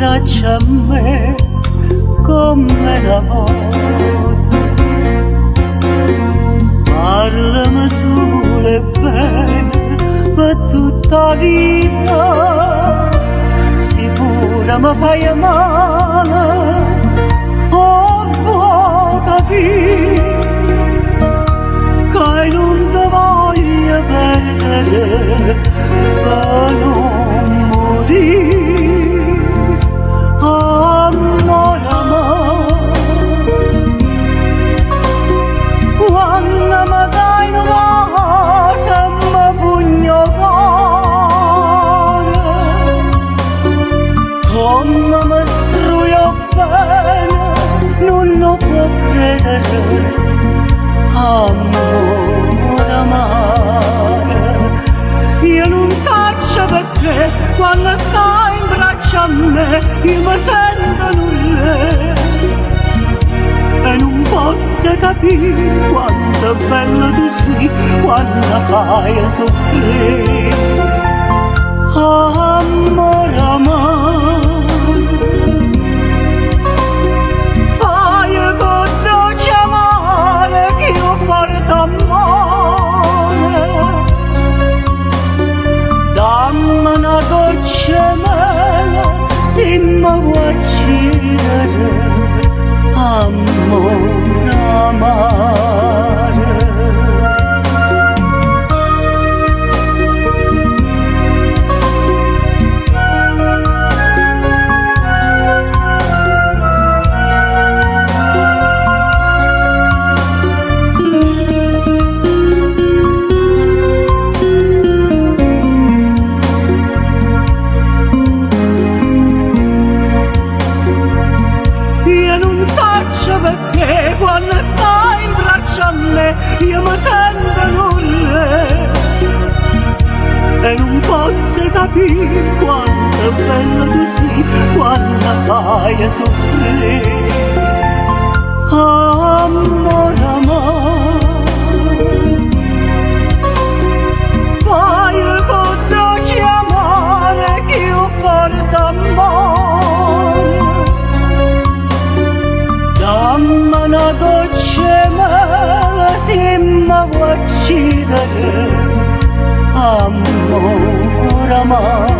abbracciami come la volta, parlami solo e bene per tutta vita, sicura mi fai male, oh vuoi capire che non ti voglio perdere per non morire. Amore amore, quando mi dai una cosa mi pugno cuore, come mi struio bene non lo può credere. Amore amore, io non so perché quando stai in braccio a me io mi sento nulla e non posso capire quanto bello tu sei quando fai soffrire. Amore amore, fai con dolce amore che io forte amore, dammi una goccia mela se mi vuoi uccidere. Amore amore, perché quando stai in braccio a me io mi sento nulla e non posso capire quanto bello tu sei quando fai soffrire. Amore amore, fai con dolce amore che io forte amore, dammi una goccia mela se mi vuoi uccidere. Amore amore.